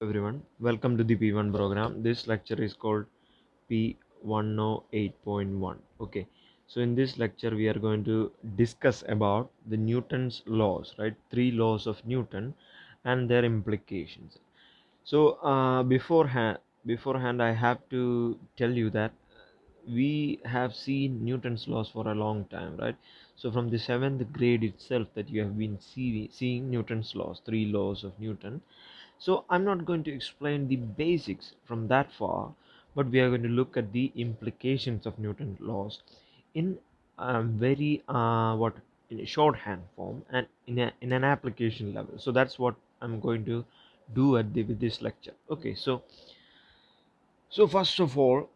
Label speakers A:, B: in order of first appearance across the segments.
A: everyone. Welcome to the P1 program. This lecture is called P108.1. Okay, so in this lecture, we are going to discuss about the Newton's laws, right? Three laws of Newton and their implications. So, beforehand, I have to tell you that we have seen Newton's laws for a long time, right? So, from the seventh grade itself, that you have been seeing Newton's laws, three laws of Newton. So I'm not going to explain the basics from that far, but we are going to look at the implications of Newton's laws in a very what in a shorthand form and in an application level. So that's what I'm going to do with this lecture. Okay, so first of all,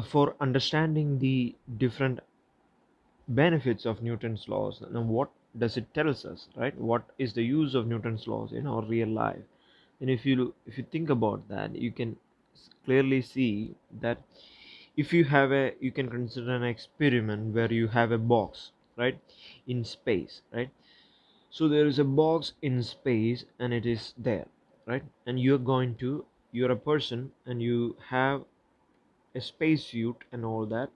A: for understanding the different benefits of Newton's laws, now what does it tells us, right? What is the use of Newton's laws in our real life? And if you think about that, you can clearly see that if you can consider an experiment where you have a box, right, in space, right? So there is a box in space and it is there, right? And you're a person and you have a spacesuit and all that,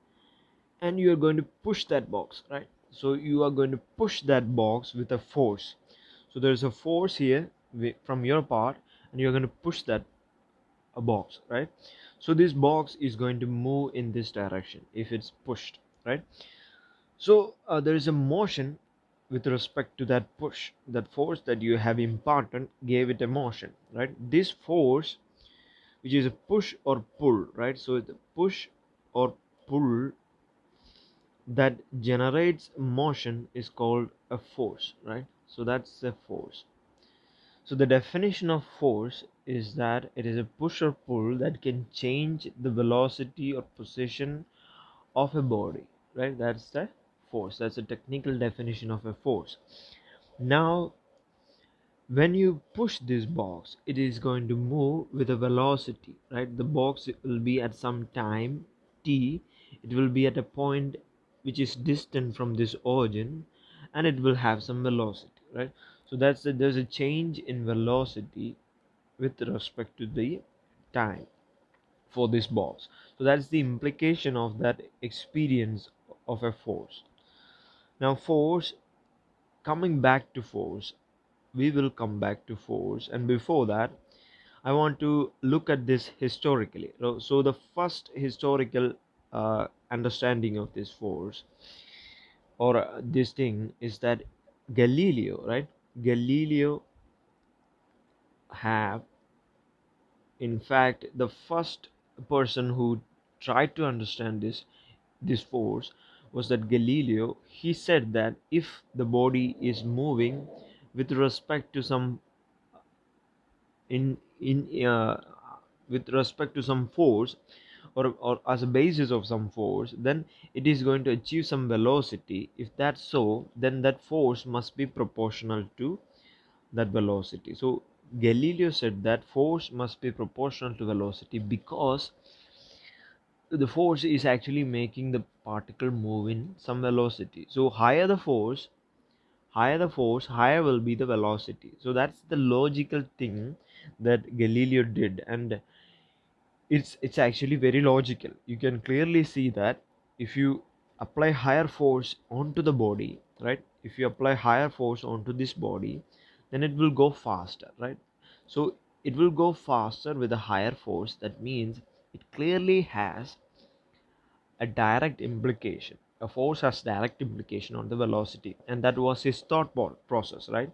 A: and you are going to push that box, right? So you are going to push that box with a force. So there's a force here from your part, and you're going to push that a box, right? So this box is going to move in this direction if it's pushed, right? So there is a motion with respect to that push. That force that you have imparted gave it a motion, right? This force, which is a push or pull, right? So the push or pull that generates motion is called a force, right? So that's a force. So the definition of force is that it is a push or pull that can change the velocity or position of a body, right? That's the force. That's a technical definition of a force. Now, when you push this box, it is going to move with a velocity, right? The box will be at some time t, it will be at a point which is distant from this origin, and it will have some velocity, right? So there's a change in velocity with respect to the time for this box. So that's the implication of that experience of a force. Now force, coming back to force, we will come back to force, and before that I want to look at this historically. So the first historical understanding of this force or this thing is that Galileo, right? Galileo have, in fact, the first person who tried to understand this force was that Galileo. He said that if the body is moving with respect to some in with respect to some force, or as a basis of some force, then it is going to achieve some velocity. If that's so, then that force must be proportional to that velocity. So Galileo said that force must be proportional to velocity because the force is actually making the particle move in some velocity. So higher the force, higher will be the velocity. So that's the logical thing that Galileo did, and it's actually very logical. You can clearly see that if you apply higher force onto the body, right? If you apply higher force onto this body, then it will go faster, right? So it will go faster with a higher force. That means it clearly has a direct implication. A force has direct implication on the velocity, and that was his thought process, right?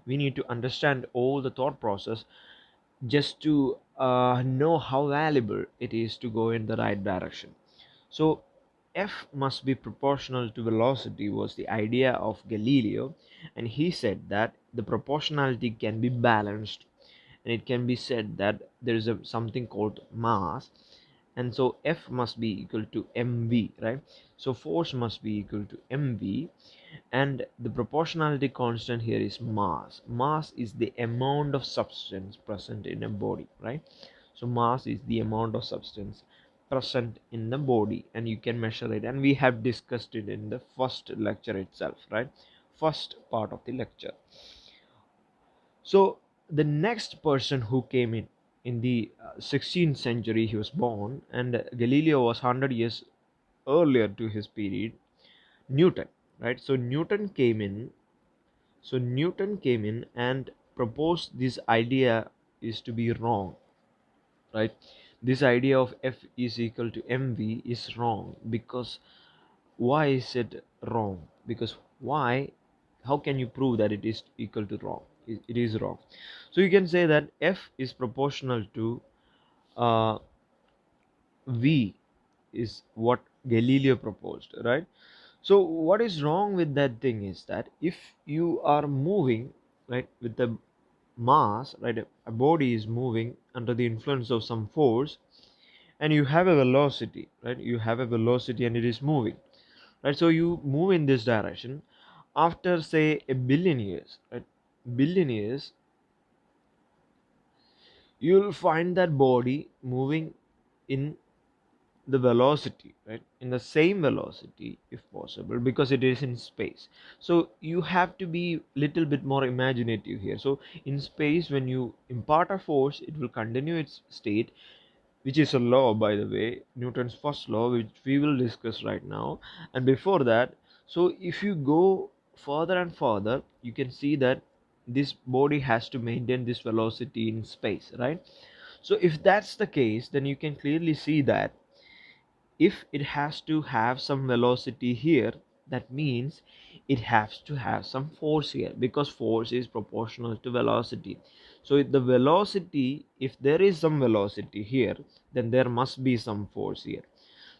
A: We need to understand all the thought process just to know how valuable it is to go in the right direction. So F must be proportional to velocity was the idea of Galileo, and he said that the proportionality can be balanced, and it can be said that there is something called mass, and so F must be equal to mv, right? So force must be equal to mv, and the proportionality constant here is mass. Mass is the amount of substance present in a body, right? So mass is the amount of substance present in the body, and you can measure it, and we have discussed it in the first lecture itself, right? First part of the lecture. So the next person who came in the 16th century, he was born, and Galileo was 100 years earlier to his period, Newton, right? So Newton came in and proposed this idea is to be wrong, right? This idea of F is equal to mv is wrong. Because why is it wrong? Because why? How can you prove that it is equal to wrong? It is wrong. So you can say that F is proportional to uh, v is what Galileo proposed, right? So what is wrong with that thing is that if you are moving, right, with the mass, right, a body is moving under the influence of some force, and you have a velocity, right, you have a velocity and it is moving, right? So you move in this direction. After say a billion years, right, billion years, you'll find that body moving in the velocity, right, in the same velocity if possible, because it is in space. So you have to be little bit more imaginative here. So in space, when you impart a force, it will continue its state, which is a law, by the way, Newton's first law, which we will discuss right now. And before that, so if you go further and further, you can see that this body has to maintain this velocity in space, right? So if that's the case, then you can clearly see that if it has to have some velocity here, that means it has to have some force here, because force is proportional to velocity. So if the velocity, if there is some velocity here, then there must be some force here.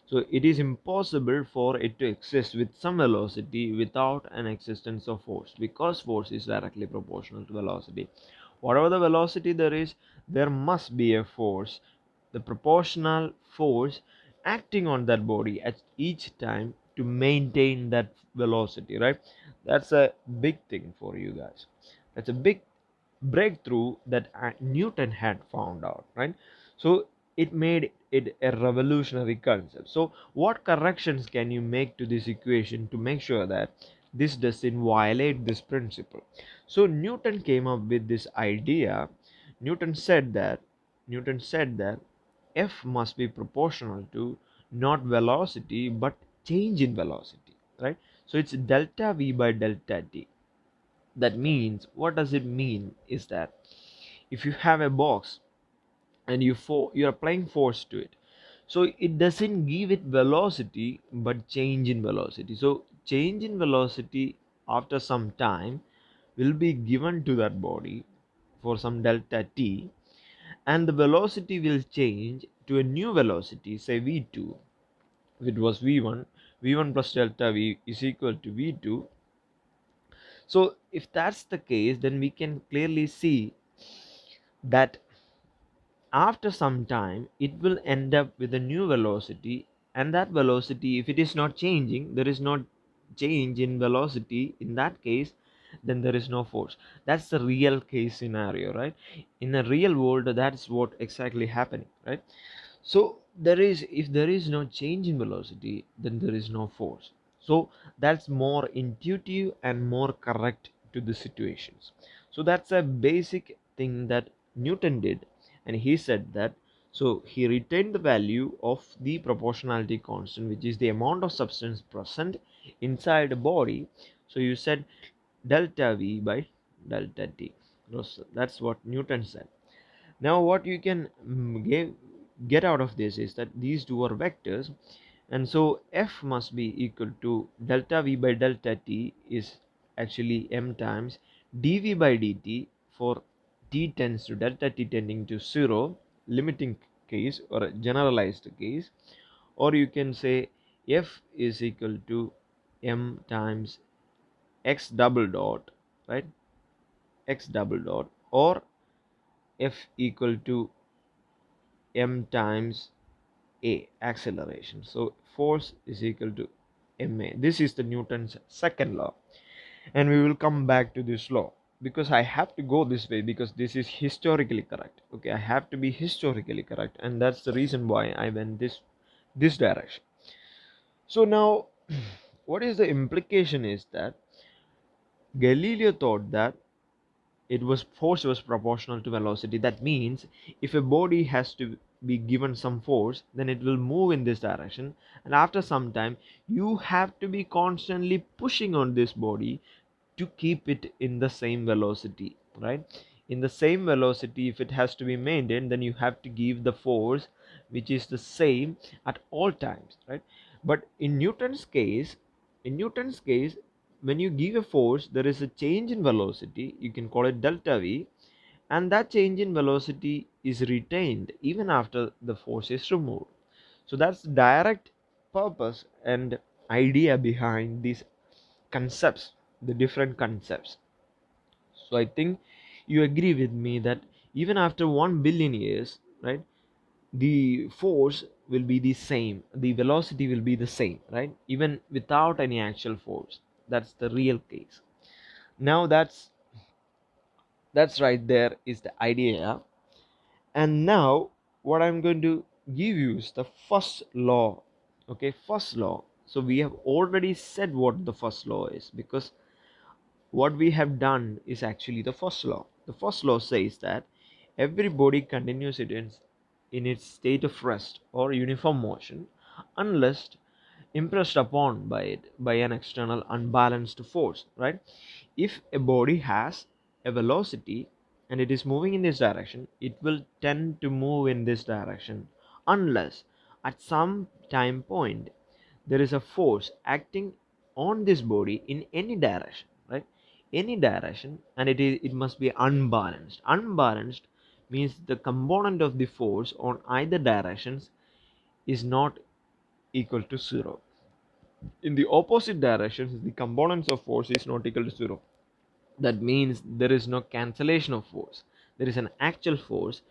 A: So it is impossible for it to exist with some velocity without an existence of force, because force is directly proportional to velocity. Whatever the velocity there is, there must be a force, the proportional force acting on that body at each time to maintain that velocity, right? That's a big thing for you guys. That's a big breakthrough that Newton had found out, right? So it made it a revolutionary concept. So what corrections can you make to this equation to make sure that this doesn't violate this principle? So Newton came up with this idea. Newton said that Newton said that F must be proportional to not velocity but change in velocity, right? So it's delta v by delta t. That means, what does it mean is that if you have a box and you're applying force to it, so it doesn't give it velocity but change in velocity. So change in velocity after some time will be given to that body for some delta t, and the velocity will change to a new velocity, say v2. If it was v1, v1 plus delta v is equal to v2. So if that's the case, then we can clearly see that after some time it will end up with a new velocity, and that velocity, if it is not changing, there is not change in velocity in that case, then there is no force. That's the real case scenario, right? In a real world, that's what exactly happening, right? So there is, if there is no change in velocity, then there is no force. So that's more intuitive and more correct to the situations. So that's a basic thing that Newton did. And he said that, so he retained the value of the proportionality constant, which is the amount of substance present inside a body. So you said delta v by delta t. That's what Newton said. Now what you can get out of this is that these two are vectors, and so F must be equal to delta v by delta t is actually m times dv by dt for t tends to delta t tending to 0, limiting case or a generalized case. Or you can say F is equal to m times x double dot, right, x double dot, or F equal to m times a, acceleration. So force is equal to ma. This is the Newton's second law, and we will come back to this law, because I have to go this way, because this is historically correct. Okay, I have to be historically correct, and that's the reason why I went this direction. So now what is the implication is that Galileo thought that force was proportional to velocity. That means if a body has to be given some force, then it will move in this direction, and after some time you have to be constantly pushing on this body to keep it in the same velocity, right? In the same velocity, if it has to be maintained, then you have to give the force which is the same at all times, right? But in Newton's case, when you give a force, there is a change in velocity, you can call it delta v, and that change in velocity is retained even after the force is removed. So that's the direct purpose and idea behind these concepts, the different concepts. So I think you agree with me that even after 1 billion years, right, the force will be the same, the velocity will be the same, right, even without any actual force. That's the real case. Now that's right, there is the idea. And now what I'm going to give you is the first law. Okay, first law. So we have already said what the first law is, because what we have done is actually the first law. The first law says that every body continues in its state of rest or uniform motion unless impressed upon by it by an external unbalanced force, right? If a body has a velocity and it is moving in this direction, it will tend to move in this direction unless at some time point there is a force acting on this body in any direction, right? Any direction, and it must be unbalanced means the component of the force on either directions is not equal to zero. In the opposite directions, the components of force is not equal to zero. That means there is no cancellation of force, there is an actual force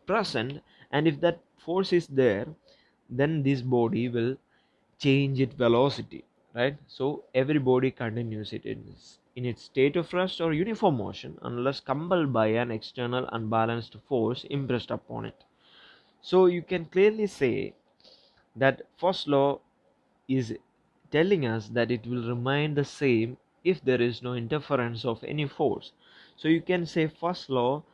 A: present, and if that force is there, then this body will change its velocity, right? So every body continues it in its state of rest or uniform motion unless compelled by an external unbalanced force impressed upon it. So you can clearly say that first law is telling us that it will remain the same if there is no interference of any force. So you can say first law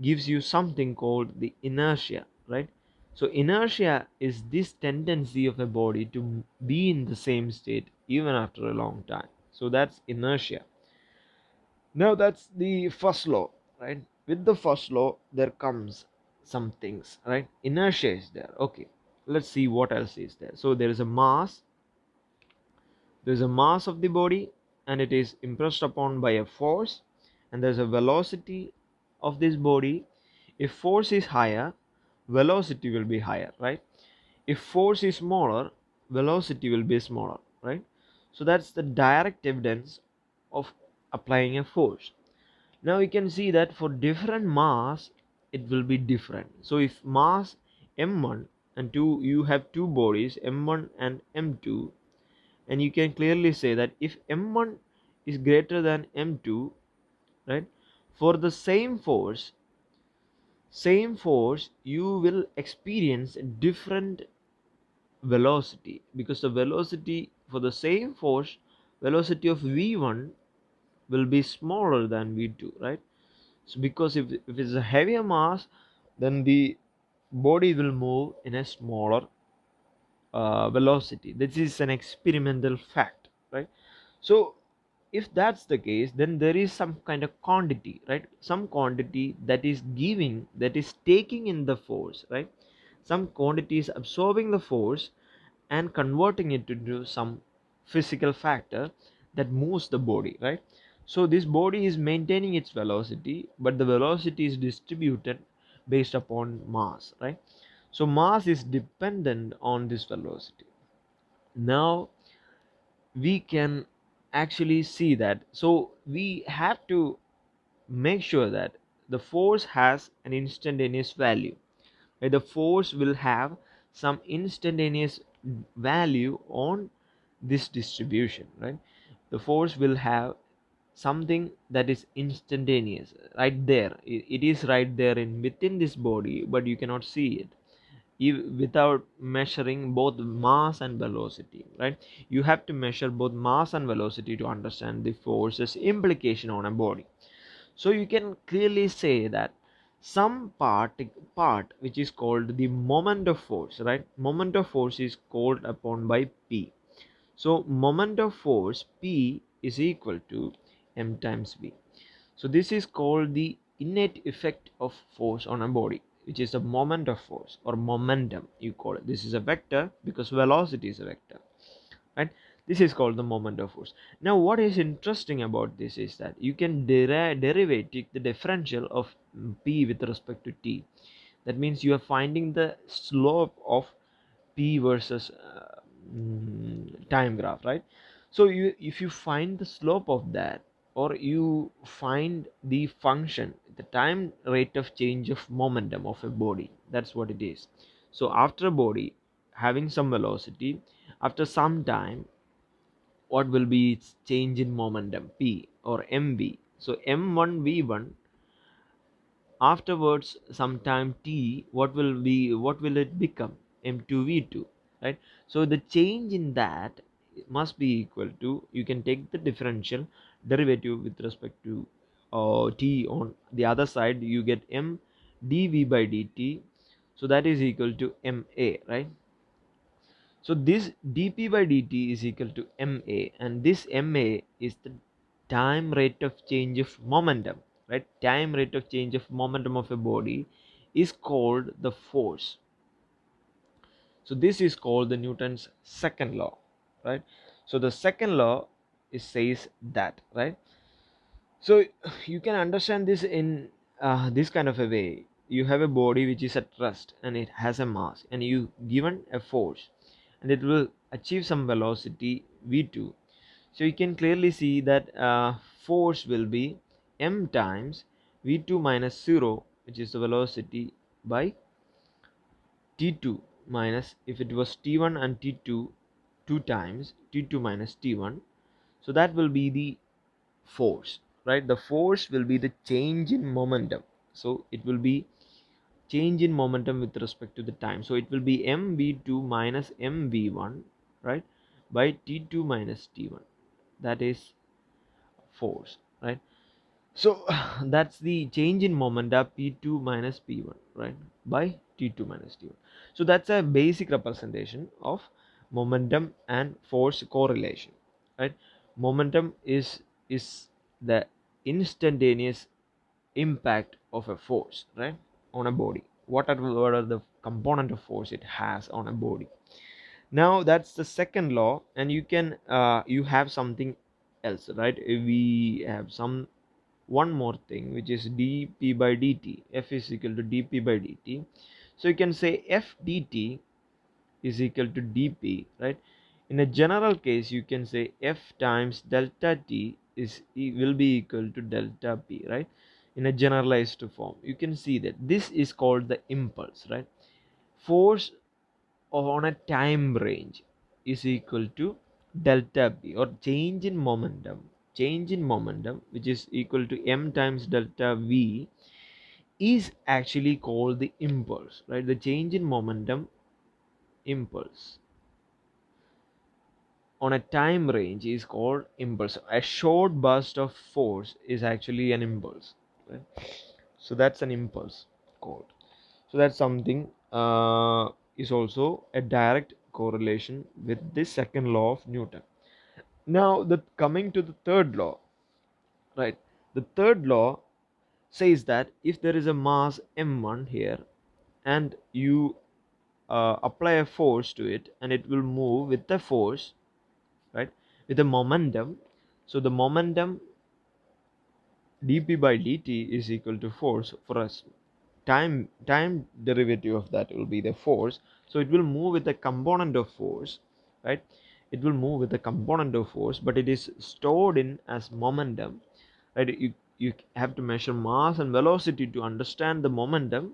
A: gives you something called the inertia, right? So inertia is this tendency of a body to be in the same state even after a long time. So that's inertia. Now that's the first law, right? With the first law there comes some things, right? Inertia is there. Okay, let's see what else is there. So there is a mass, there's a mass of the body, and it is impressed upon by a force, and there's a velocity of this body. If force is higher, velocity will be higher, right? If force is smaller, velocity will be smaller, right? So that's the direct evidence of applying a force. Now you can see that for different mass it will be different. So if mass m1 and 2, you have two bodies m1 and m2, and you can clearly say that if m1 is greater than m2, right, for the same force you will experience different velocity, because the velocity for the same force, velocity of v1 will be smaller than v2, right? So because if it's a heavier mass, then the body will move in a smaller velocity. This is an experimental fact, right? So if that's the case, then there is some kind of quantity, right? Some quantity that is giving, that is taking in the force, right? Some quantity is absorbing the force and converting it into some physical factor that moves the body, right? So this body is maintaining its velocity, but the velocity is distributed based upon mass, right? So mass is dependent on this velocity. Now we can actually see that, so we have to make sure that the force has an instantaneous value, right? The force will have some instantaneous value on this distribution, right? The force will have something that is instantaneous right there. It is right there in within this body, but you cannot see it without measuring both mass and velocity, right? You have to measure both mass and velocity to understand the force's implication on a body. So you can clearly say that some part which is called the moment of force, right? Moment of force is called upon by P. So moment of force P is equal to m times v. So this is called the innate effect of force on a body, which is the moment of force or momentum you call it. This is a vector because velocity is a vector, right? This is called the moment of force. Now what is interesting about this is that you can derivate the differential of P with respect to T. That means you are finding the slope of P versus time graph, right? So if you find the slope of that, or you find the function, the time rate of change of momentum of a body, that's what it is. So after a body having some velocity, after some time, what will be its change in momentum, P or mv? So m1 v1, afterwards sometime t, what will it become? M2 v2, right? So the change in that must be equal to, you can take the differential derivative with respect to t on the other side, you get m dv by dt, so that is equal to ma, right? So this dp by dt is equal to ma, and this ma is the time rate of change of momentum, right? Time rate of change of momentum of a body is called the force. So this is called the Newton's second law, right? So the second law is says that, right? So you can understand this in this kind of a way. You have a body which is at rest and it has a mass, and you given a force, and it will achieve some velocity v2. So you can clearly see that force will be m times v2 minus 0, which is the velocity, by t2 minus, if it was t1 and t2, 2 times t2 minus t1. So that will be the force, right? The force will be the change in momentum. So it will be change in momentum with respect to the time. So it will be mv2 minus mv1, right, by t2 minus t1. That is force, right? So that's the change in momentum, p2 minus p1, right, by t2 minus t1. So that's a basic representation of momentum and force correlation, right? Momentum is the instantaneous impact of a force, right, on a body. What are the component of force it has on a body? Now that's the second law, and you can you have something else, right? We have some one more thing, which is dp by dt. F is equal to dp by dt. So you can say f dt is equal to dp, right? In a general case, you can say f times delta t will be equal to delta p, right? In a generalized form, you can see that this is called the impulse, right? Force on a time range is equal to delta p, or change in momentum, which is equal to m times delta v, is actually called the impulse, right? The change in momentum impulse on a time range is called impulse. A short burst of force is actually an impulse, right? So that's an impulse called. So that's something is also a direct correlation with this second law of Newton. Now the coming to the third law, right? The third law says that if there is a mass m1 here, and you apply a force to it, and it will move with the force, right, with the momentum. So the momentum dp by dt is equal to force. For us, time derivative of that will be the force. So it will move with the component of force, right? It will move with the component of force, but it is stored in as momentum, right? You have to measure mass and velocity to understand the momentum,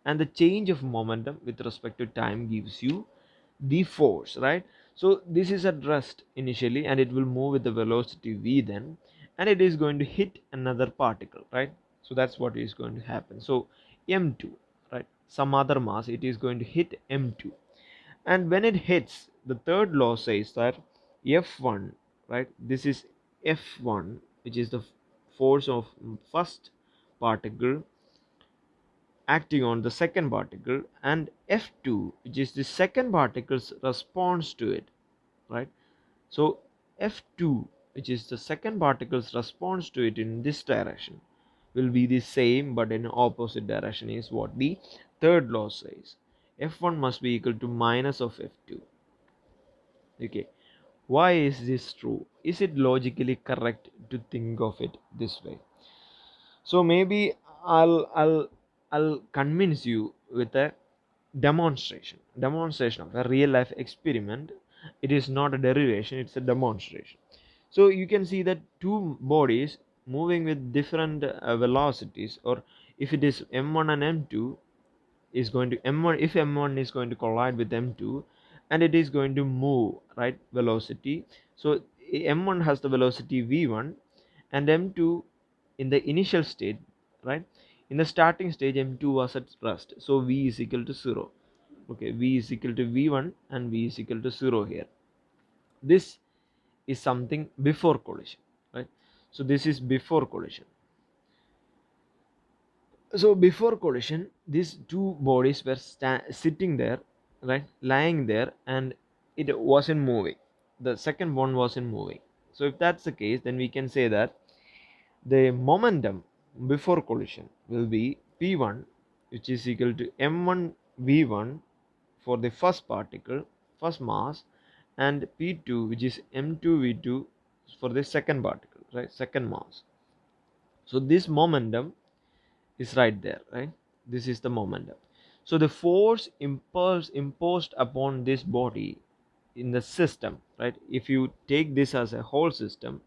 A: and the change of momentum with respect to time gives you the force, right? So this is at rest initially, and it will move with the velocity v then, and it is going to hit another particle, right? So that's what is going to happen. So m2, right, some other mass, it is going to hit m2, and when it hits, the third law says that f1, right, this is f1, which is the force of first particle acting on the second particle, and F2, which is the second particle's response to it, right? So F2, which is the second particle's response to it in this direction, will be the same but in opposite direction, is what the third law says. F1 must be equal to minus of F2. Okay, why is this true? Is it logically correct to think of it this way? So maybe I'll convince you with a demonstration of a real life experiment. It is not a derivation, it's a demonstration. So you can see that two bodies moving with different velocities, or if it is m1 and m2 is going to m1, if m1 is going to collide with m2 and it is going to move, right, velocity. So m1 has the velocity v1 and m2 in the initial state, right, in the starting stage m2 was at rest, so v is equal to 0. Okay, v is equal to v1 and v is equal to 0 here. This is something before collision, right? So this is before collision. So before collision, these two bodies were sitting there, right, lying there, and it wasn't moving. The second one wasn't moving. So if that's the case, then we can say that the momentum before collision will be P1, which is equal to m1 v1 for the first particle, first mass, and P2, which is m2 v2 for the second particle, right, second mass. So this momentum is right there, right? This is the momentum. So the force imposed upon this body in the system, right? If you take this as a whole system,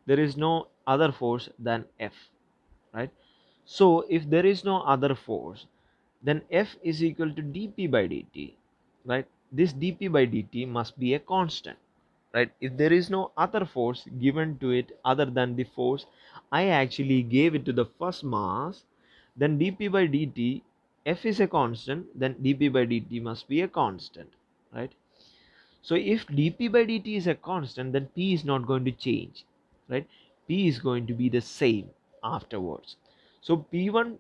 A: there is no other force than F, right? So if there is no other force, then F is equal to dp by dt, right? This dp by dt must be a constant, right? If there is no other force given to it other than the force I actually gave it to the first mass, then dp by dt, F is a constant, then dp by dt must be a constant, right? So if dp by dt is a constant, then p is not going to change, right? P is going to be the same afterwards. So p1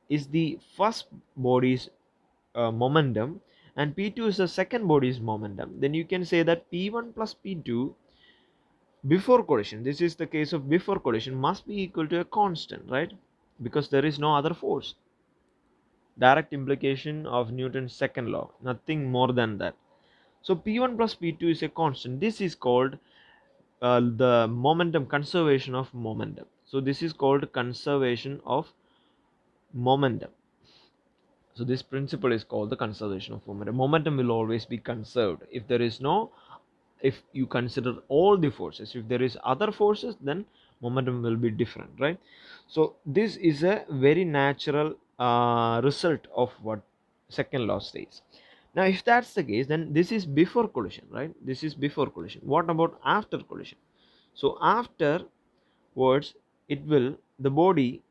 A: is the first body's momentum and p2 is the second body's momentum. Then you can say that p1 plus p2 before collision, this is the case of before collision, must be equal to a constant, right? Because there is no other force. Direct implication of Newton's second law, nothing more than that. So p1 plus p2 is a constant. This is called the momentum, conservation of momentum. So this is called conservation of momentum. So this principle is called the conservation of momentum. Momentum will always be conserved. If there is no, if you consider all the forces, if there is other forces, then momentum will be different, right? So this is a very natural result of what second law says. Now if that's the case, then this is before collision, right? This is before collision. What about after collision? So afterwards, it will, the body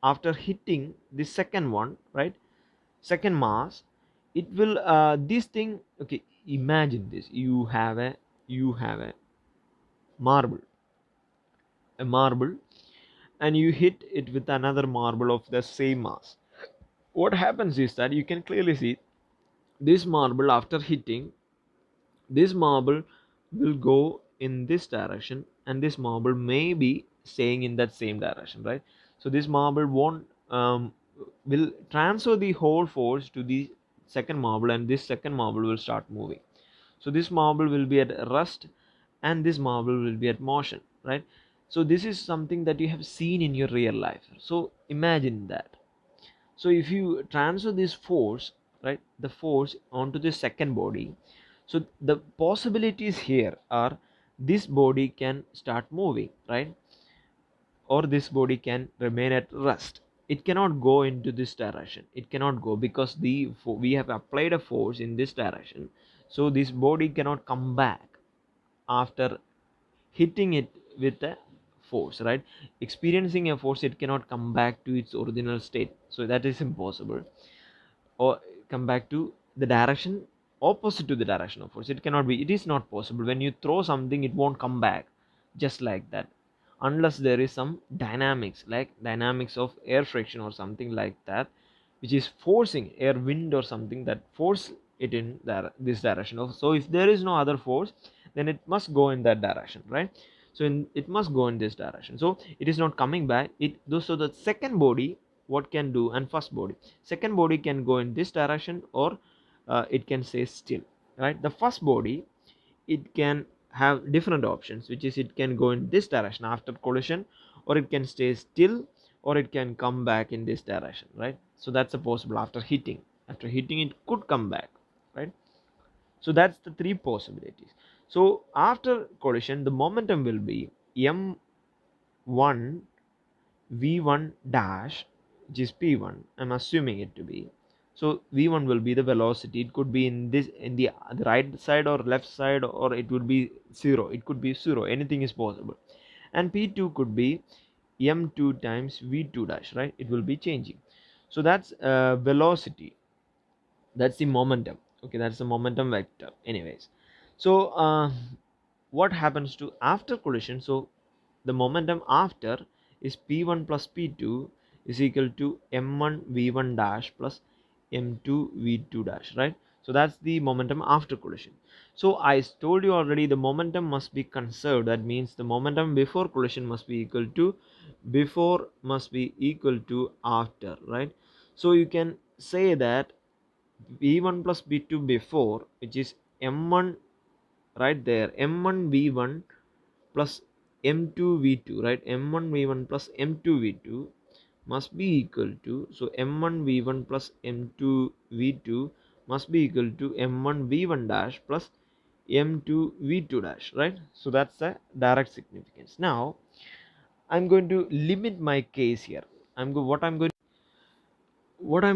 A: after hitting the second one, right, second mass, it will this thing, okay, imagine this, you have a marble, a marble, and you hit it with another marble of the same mass. What happens is that you can clearly see this marble, after hitting, this marble will go in this direction and this marble may be staying in that same direction, right? So this marble won't will transfer the whole force to the second marble and this second marble will start moving. So this marble will be at rest and this marble will be at motion, right? So this is something that you have seen in your real life. So imagine that. So if you transfer this force, right, the force onto the second body, so the possibilities here are this body can start moving, right, or this body can remain at rest. It cannot go into this direction, it cannot go because we have applied a force in this direction. So this body cannot come back after hitting it with a force, right? Experiencing a force, it cannot come back to its original state, so that is impossible. Or come back to the direction opposite to the direction of force, it cannot be, it is not possible. When you throw something, it won't come back just like that. unless there is some dynamics, like dynamics of air friction or something like that, which is forcing air, wind or something that force it in this direction. So if there is no other force, then it must go in that direction, right? So it must go in this direction, so it is not coming back. So the second body what can do, and first body, second body can go in this direction, or it can stay still, right? The first body, it can have different options, which is it can go in this direction after collision, or it can stay still, or it can come back in this direction, right? So that's a possible. After hitting it could come back, right? So that's the three possibilities. So after collision, the momentum will be m1 v1 dash, which is p1, I'm assuming it to be. So v1 will be the velocity. It could be in this, in the right side or left side, or it would be 0. It could be 0. Anything is possible. And p2 could be m2 times v2 dash, right? It will be changing. So that's velocity. That's the momentum. Okay, that's the momentum vector. Anyways, so what happens to after collision? So the momentum after is p1 plus p2 is equal to m1 v1 dash plus m2 v2 dash, right? So that's the momentum after collision. So I told you already, the momentum must be conserved. That means the momentum before collision must be equal to after, right? So you can say that v1 plus v2 before, which is m1, right there, m1 v1 plus m2 v2, right? m1 v1 plus m2 v2 must be equal to, so m1 v1 plus m2 v2 must be equal to m1 v1 dash plus m2 v2 dash, right? So that's the direct significance. Now I'm going to limit my case here. What I'm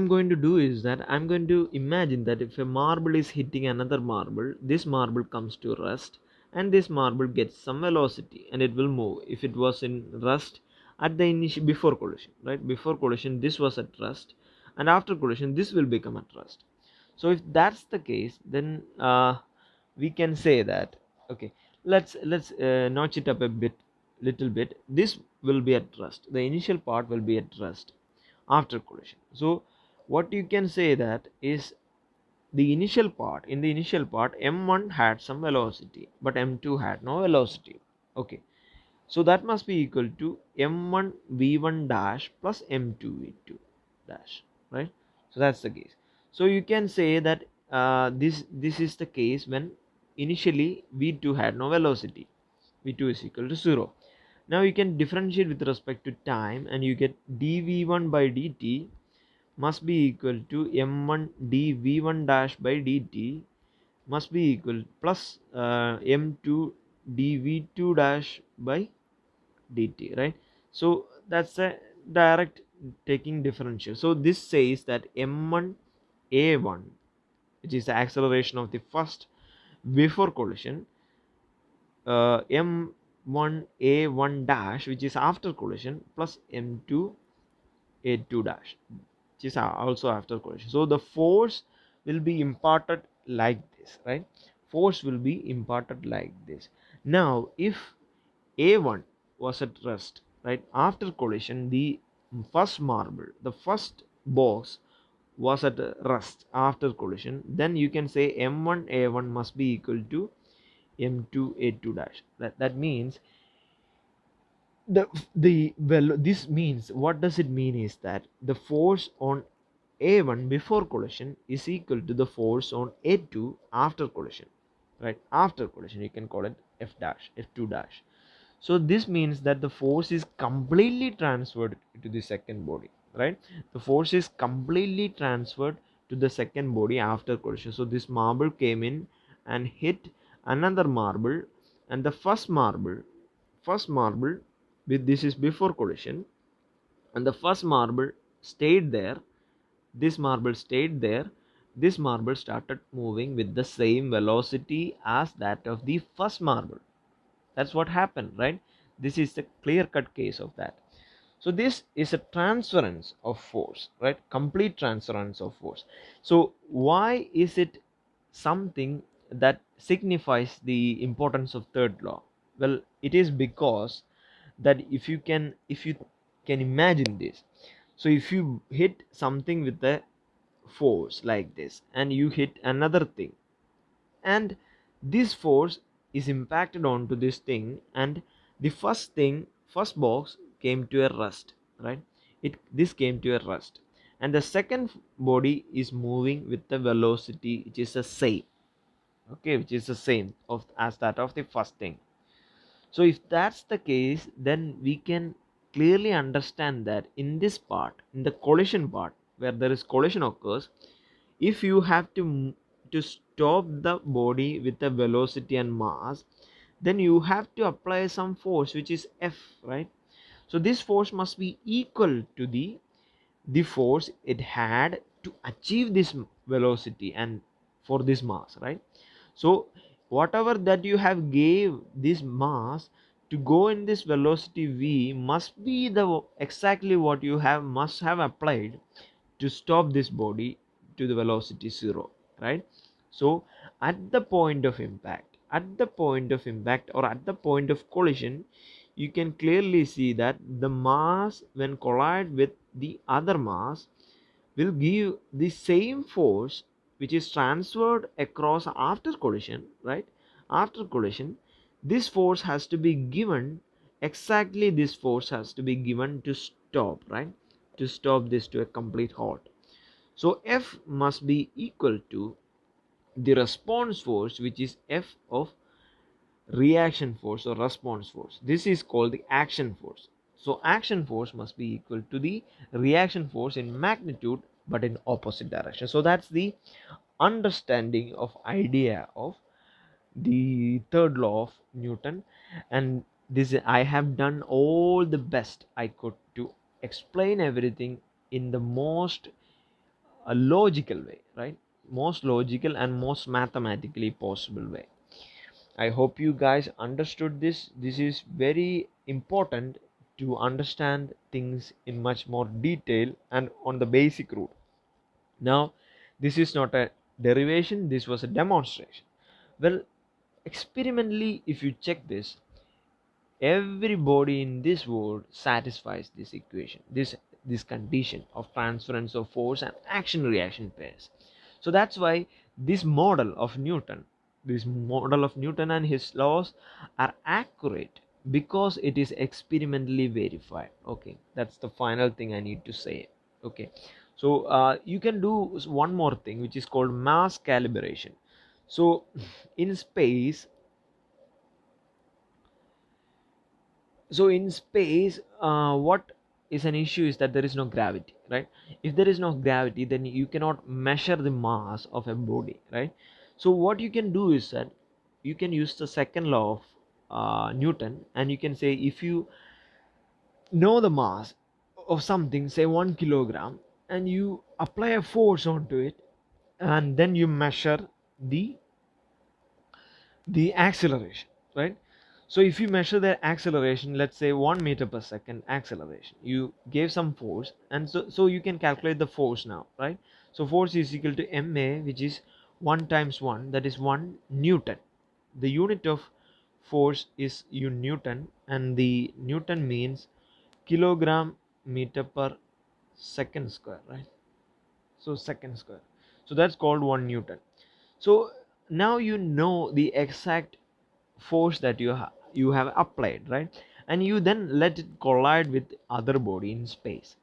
A: going to do is that I'm going to imagine that if a marble is hitting another marble, this marble comes to rest, and this marble gets some velocity and it will move. If it was in rest at the initial, before collision, right? Before collision this was at rest, and after collision this will become at rest. So if that's the case, then we can say that, okay, let's notch it up a little bit. This will be at rest, the initial part will be at rest after collision. So what you can say that is, the initial part, in the initial part m1 had some velocity but m2 had no velocity. Okay, so that must be equal to m1 v1 dash plus m2 v2 dash, right? So that's the case. So you can say that this is the case when initially v2 had no velocity, v2 is equal to 0. Now you can differentiate with respect to time, and you get dv1 by dt must be equal to m1 dv1 dash by dt must be equal plus m2 dv2 dash by dt, right? So that's a direct taking differential. So this says that m1 a1, which is the acceleration of the first before collision, m1 a1 dash, which is after collision, plus m2 a2 dash, which is also after collision. So the force will be imparted like this, right? Force will be imparted like this. Now if a1 was at rest, right, after collision, the first marble, the first box was at rest after collision, then you can say m1 a1 must be equal to m2 a2 dash. That means this means, what does it mean is that the force on a1 before collision is equal to the force on a2 after collision, right? After collision you can call it f dash, f2 dash. So this means that the force is completely transferred to the second body, right? The force is completely transferred to the second body after collision. So this marble came in and hit another marble, and the first marble with, this is before collision, and the first marble stayed there, this marble stayed there, this marble started moving with the same velocity as that of the first marble. That's what happened, right? This is the clear cut case of that. So this is a transference of force, right? Complete transference of force. So why is it something that signifies the importance of third law? Well, it is because that if you can imagine this. So if you hit something with a force like this and you hit another thing, and this force is impacted onto this thing, and the first box came to a rest, right? This came to a rest, and the second body is moving with the velocity which is the same, okay, which is the same of as that of the first thing. So if that's the case, then we can clearly understand that in this part, in the collision part, where there is collision occurs, if you have to stop the body with the velocity and mass, then you have to apply some force which is F, right? So this force must be equal to the force it had to achieve this velocity and for this mass, right? So whatever that you have gave this mass to go in this velocity v must be the exactly what you have must have applied to stop this body to the velocity 0, right? So at the point of impact, or at the point of collision, you can clearly see that the mass when collide with the other mass will give the same force which is transferred across after collision, right? After collision, this force has to be given, exactly this force has to be given to stop, right? To stop this to a complete halt. So F must be equal to the response force, which is F of reaction force or response force. This is called the action force. So action force must be equal to the reaction force in magnitude but in opposite direction. So that's the understanding of idea of the third law of Newton. And this I have done all the best I could to explain everything in the most logical way, right? Most logical and most mathematically possible way. I hope you guys understood this. This is very important to understand things in much more detail and on the basic route. Now, this is not a derivation, this was a demonstration. Well, experimentally, if you check this, everybody in this world satisfies this equation, this condition of transference of force and action reaction pairs. So that's why this model of Newton and his laws are accurate, because it is experimentally verified. Okay, that's the final thing I need to say. Okay, so you can do one more thing which is called mass calibration. So in space, what is an issue is that there is no gravity, right? If there is no gravity, then you cannot measure the mass of a body, right? So what you can do is that you can use the second law of Newton, and you can say, if you know the mass of something, say 1 kilogram, and you apply a force onto it, and then you measure the the acceleration, right? So if you measure the acceleration, let's say 1 meter per second acceleration, you gave some force, and so you can calculate the force now, right? So force is equal to ma, which is 1 times 1, that is 1 newton. The unit of force is newton, and the newton means kilogram meter per second square, right? So second square, so that's called 1 newton. So now you know the exact force that you have applied, right? And you then let it collide with other body in space,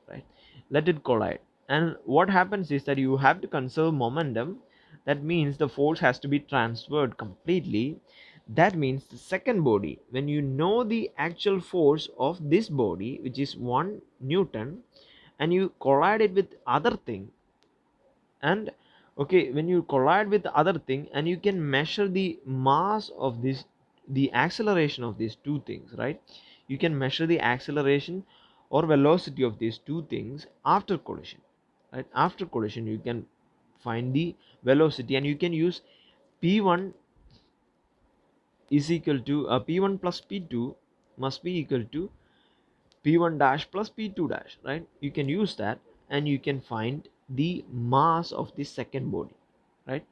A: right? Let it collide, and what happens is that you have to conserve momentum. That means the force has to be transferred completely. That means the second body, when you know the actual force of this body, which is 1 newton, and you collide it with other thing, and okay, when you collide with the other thing, and you can measure the mass of this, the acceleration of these two things, right? You can measure the acceleration or velocity of these two things after collision, right? After collision you can find the velocity, and you can use p1 is equal to p1 plus p2 must be equal to p1 dash plus p2 dash, right? You can use that, and you can find the mass of the second body, right?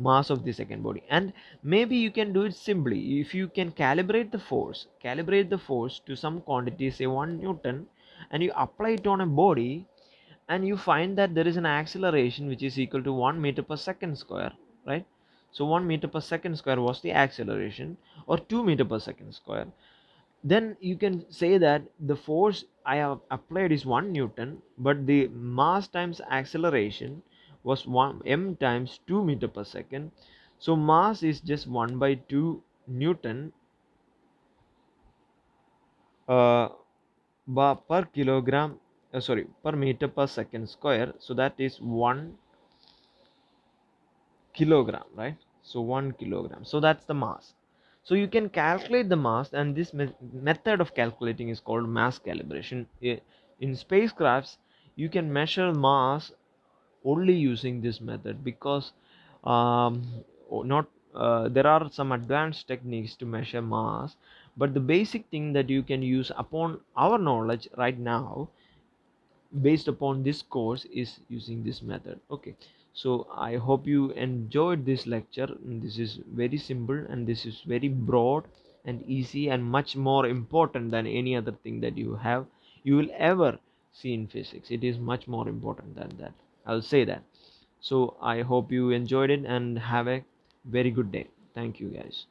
A: mass of the second body. And maybe you can do it simply. If you can calibrate the force to some quantity, say 1 newton, and you apply it on a body, and you find that there is an acceleration which is equal to 1 meter per second square, right? So 1 meter per second square was the acceleration, or 2 meter per second square. Then you can say that the force I have applied is 1 newton, but the mass times acceleration was 1 m times 2 meter per second. So mass is just 1 by 2 newton uh, per kilogram, sorry, per meter per second square. So that is 1 kilogram, right? So 1 kilogram, so that's the mass. So you can calculate the mass, and this method of calculating is called mass calibration. In spacecrafts you can measure mass only using this method, because um, not there are some advanced techniques to measure mass, but the basic thing that you can use upon our knowledge right now based upon this course is using this method. Okay, so I hope you enjoyed this lecture. This is very simple, and this is very broad and easy, and much more important than any other thing that you will ever see in physics. It is much more important than that, I'll say that. So I hope you enjoyed it, and have a very good day. Thank you, guys.